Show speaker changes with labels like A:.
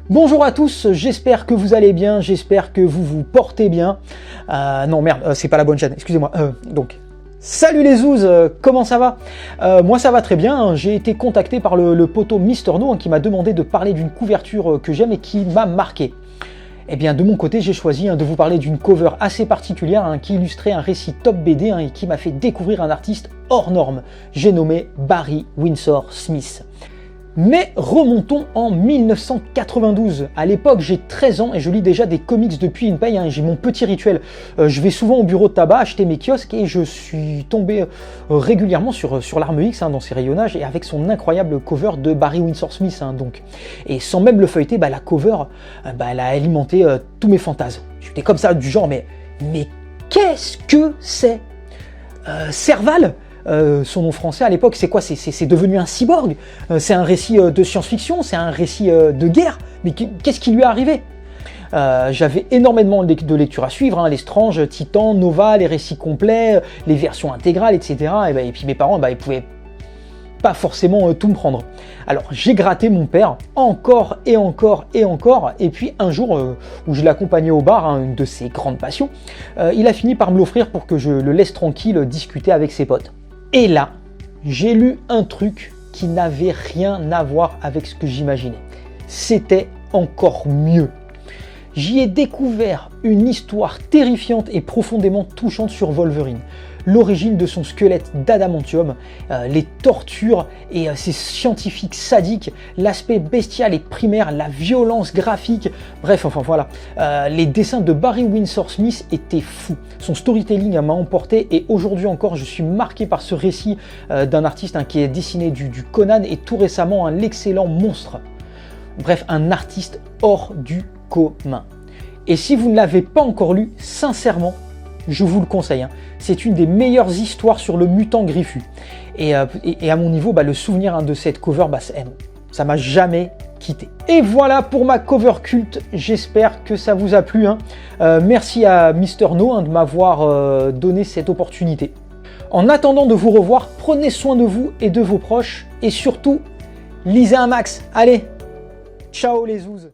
A: Bonjour à tous, j'espère que vous allez bien, j'espère que vous vous portez bien. Non merde, c'est pas la bonne chaîne, excusez-moi. Salut les zouzes, comment ça va? Moi ça va très bien, hein. J'ai été contacté par le poteau Mister No qui m'a demandé de parler d'une couverture que j'aime et qui m'a marqué. Eh bien de mon côté j'ai choisi de vous parler d'une cover assez particulière qui illustrait un récit top BD et qui m'a fait découvrir un artiste hors norme. J'ai nommé Barry Windsor Smith. Mais remontons en 1992. À l'époque, j'ai 13 ans et je lis déjà des comics depuis une paille. J'ai mon petit rituel. Je vais souvent au bureau de tabac acheter mes kiosques et je suis tombé régulièrement sur l'Arme X dans ses rayonnages et avec son incroyable cover de Barry Windsor Smith. Donc. Et sans même le feuilleter, la cover, elle a alimenté tous mes fantasmes. J'étais comme ça du genre, mais qu'est-ce que c'est Serval? Son nom français à l'époque, c'est quoi? C'est devenu un cyborg? C'est un récit de science-fiction? C'est un récit de guerre? Mais qu'est-ce qui lui est arrivé? J'avais énormément de lectures à suivre, les Strange, Titan, Nova, les récits complets, les versions intégrales, etc. Et puis mes parents, ils pouvaient pas forcément tout me prendre. Alors j'ai gratté mon père encore et encore et encore, et puis un jour où je l'accompagnais au bar, une de ses grandes passions, il a fini par me l'offrir pour que je le laisse tranquille discuter avec ses potes. Et là, j'ai lu un truc qui n'avait rien à voir avec ce que j'imaginais. C'était encore mieux. J'y ai découvert une histoire terrifiante et profondément touchante sur Wolverine. L'origine de son squelette d'adamantium, les tortures et ces scientifiques sadiques, l'aspect bestial et primaire, la violence graphique, bref, enfin voilà. Les dessins de Barry Windsor Smith étaient fous. Son storytelling m'a emporté et aujourd'hui encore, je suis marqué par ce récit d'un artiste qui a dessiné du Conan et tout récemment l'excellent Monstre. Bref, un artiste hors du commun. Et si vous ne l'avez pas encore lu, sincèrement, je vous le conseille. C'est une des meilleures histoires sur le mutant griffu. Et à mon niveau, le souvenir de cette cover, ça m'a jamais quitté. Et voilà pour ma cover culte. J'espère que ça vous a plu. Merci à Mister No de m'avoir donné cette opportunité. En attendant de vous revoir, prenez soin de vous et de vos proches. Et surtout, lisez un max. Allez, ciao les zouzes.